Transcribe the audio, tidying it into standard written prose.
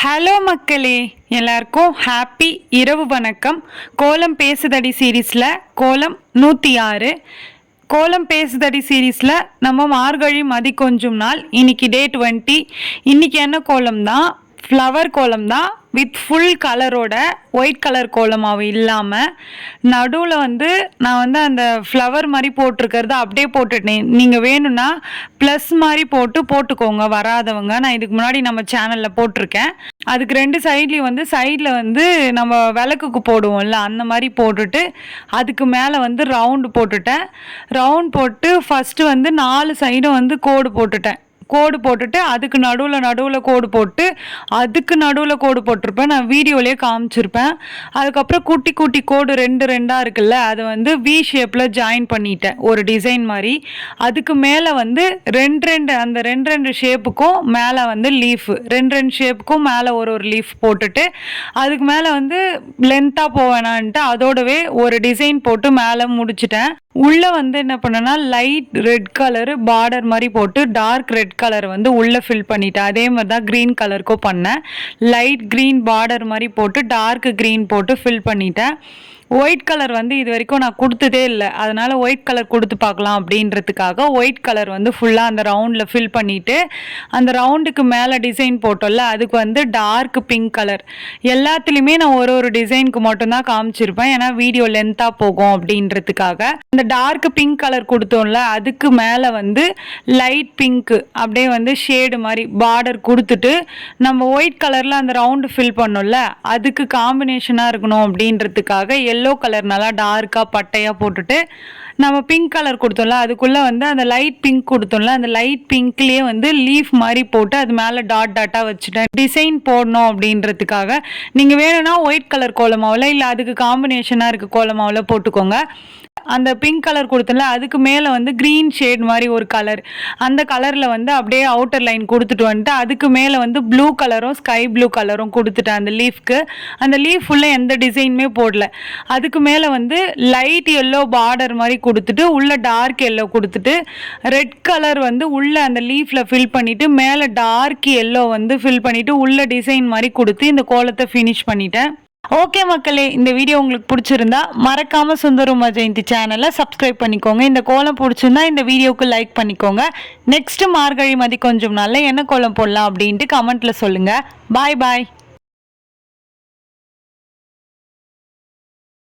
Hello மக்களே, எல்லாருக்கும் happy இரவு வணக்கம். கோலம் பேசுதடி சீரீஸில் கோலம் 106. கோலம் பேசுதடி சீரீஸில் நம்ம மார்கழி மதி கொஞ்சம் நாள். இன்னைக்கு டே 20. இன்னைக்கு என்ன கோலம் தான்? ஃப்ளவர் கோலம் தான், வித் ஃபுல் கலரோட. ஒயிட் கலர் கோலமாகவும் இல்லாமல் நடுவில் நான் அந்த ஃப்ளவர் மாதிரி போட்டிருக்கிறத அப்படியே போட்டுட்டேன். நீங்கள் வேணும்னா ப்ளஸ் மாதிரி போட்டுக்கோங்க வராதவங்க. நான் இதுக்கு முன்னாடி நம்ம சேனலில் போட்டிருக்கேன். அதுக்கு 2 சைட்லேயும் சைடில் நம்ம விளக்குக்கு போடுவோம்ல, அந்த மாதிரி போட்டுட்டு அதுக்கு மேலே ரவுண்டு போட்டுட்டேன். ரவுண்ட் போட்டு ஃபஸ்ட்டு 4 சைடும் கோடு போட்டுட்டு அதுக்கு நடுவில் கோடு போட்டு அதுக்கு நடுவில் கோடு போட்டிருப்பேன். நான் வீடியோலேயே காமிச்சிருப்பேன். அதுக்கப்புறம் குட்டி குட்டி கோடு 2 இருக்குல்ல, அதை வி ஷேப்பில் ஜாயின் பண்ணிட்டேன் ஒரு டிசைன் மாதிரி. அதுக்கு மேலே அந்த 2 ஷேப்புக்கும் மேலே லீஃபு, 2 ஷேப்புக்கும் மேலே ஒரு லீஃப் போட்டுட்டு அதுக்கு மேலே லென்த்தாக போவேனான்ட்டு அதோடவே ஒரு டிசைன் போட்டு மேலே முடிச்சிட்டேன். உள்ளே என்ன பண்ணேன்னா லைட் ரெட் கலரு பார்டர் மாதிரி போட்டு டார்க் ரெட் கலர் உள்ளே ஃபில் பண்ணிட்டேன். அதே மாதிரி தான் க்ரீன் கலருக்கும் பண்ணேன். லைட் க்ரீன் பார்டர் மாதிரி போட்டு டார்க் க்ரீன் போட்டு ஃபில் பண்ணிட்டேன். ஒயிட் கலர் இது வரைக்கும் நான் கொடுத்ததே இல்லை, அதனால் ஒயிட் கலர் கொடுத்து பார்க்கலாம் அப்படின்றதுக்காக ஒயிட் கலர் ஃபுல்லாக அந்த ரவுண்டில் ஃபில் பண்ணிவிட்டு அந்த ரவுண்டுக்கு மேலே டிசைன் போட்டோம்ல, அதுக்கு டார்க் பிங்க் கலர். எல்லாத்துலேயுமே நான் ஒரு டிசைனுக்கு மட்டும்தான் காமிச்சிருப்பேன், ஏன்னா வீடியோ லென்த்தாக போகும் அப்படின்றதுக்காக. அந்த டார்க் பிங்க் கலர் கொடுத்தோம்ல, அதுக்கு மேலே லைட் பிங்க்கு அப்படியே ஷேடு மாதிரி பார்டர் கொடுத்துட்டு நம்ம ஒயிட் கலரில் அந்த ரவுண்டு ஃபில் பண்ணோம்ல, அதுக்கு காம்பினேஷனாக இருக்கணும் அப்படின்றதுக்காக எல்லோ கலர் நல்லா டார்க்காக பட்டையாக போட்டுட்டு நம்ம பிங்க் கலர் கொடுத்தோம்ல, அதுக்குள்ளே அந்த லைட் பிங்க் கொடுத்தோம்ல, அந்த லைட் பிங்க்லேயே லீஃப் மாதிரி போட்டு அது மேலே டாட்டாக வச்சுட்டேன் டிசைன் போடணும் அப்படின்றதுக்காக. நீங்கள் வேணும்னா ஒயிட் கலர் கோலமாவில் இல்லை அதுக்கு காம்பினேஷனாக இருக்குது கோலமாவில் போட்டுக்கோங்க. அந்த பிங்க் கலர் கொடுத்தல அதுக்கு மேலே க்ரீன் ஷேட் மாதிரி ஒரு கலர், அந்த கலரில் அப்படியே அவுட்டர் லைன் கொடுத்துட்டு அதுக்கு மேலே ப்ளூ கலரும் ஸ்கை ப்ளூ கலரும் கொடுத்துட்டேன் அந்த லீஃப்க்கு. அந்த லீஃப் ஃபுல்லாக எந்த டிசைனுமே போடல. அதுக்கு மேலே லைட் எல்லோ பார்டர் மாதிரி கொடுத்துட்டு உள்ள டார்க் எல்லோ கொடுத்துட்டு ரெட் கலர் உள்ள அந்த லீஃபில் ஃபில் பண்ணிவிட்டு மேலே டார்க் எல்லோ ஃபில் பண்ணிவிட்டு உள்ள டிசைன் மாதிரி கொடுத்து இந்த கோலத்தை ஃபினிஷ் பண்ணிட்டேன். ஓகே மக்களே, இந்த வீடியோ உங்களுக்கு பிடிச்சிருந்தா மறக்காம சுந்தருமா ஜெயந்தி சேனலை சப்ஸ்கிரைப் பண்ணிக்கோங்க. இந்த கோலம் பிடிச்சிருந்தா இந்த வீடியோவுக்கு லைக் பண்ணிக்கோங்க. நெக்ஸ்ட் மார்கழி மதி கொஞ்சம் நாளில் என்ன கோலம் போடலாம் அப்படின்ட்டு கமெண்ட்ல சொல்லுங்க. பாய் பாய்.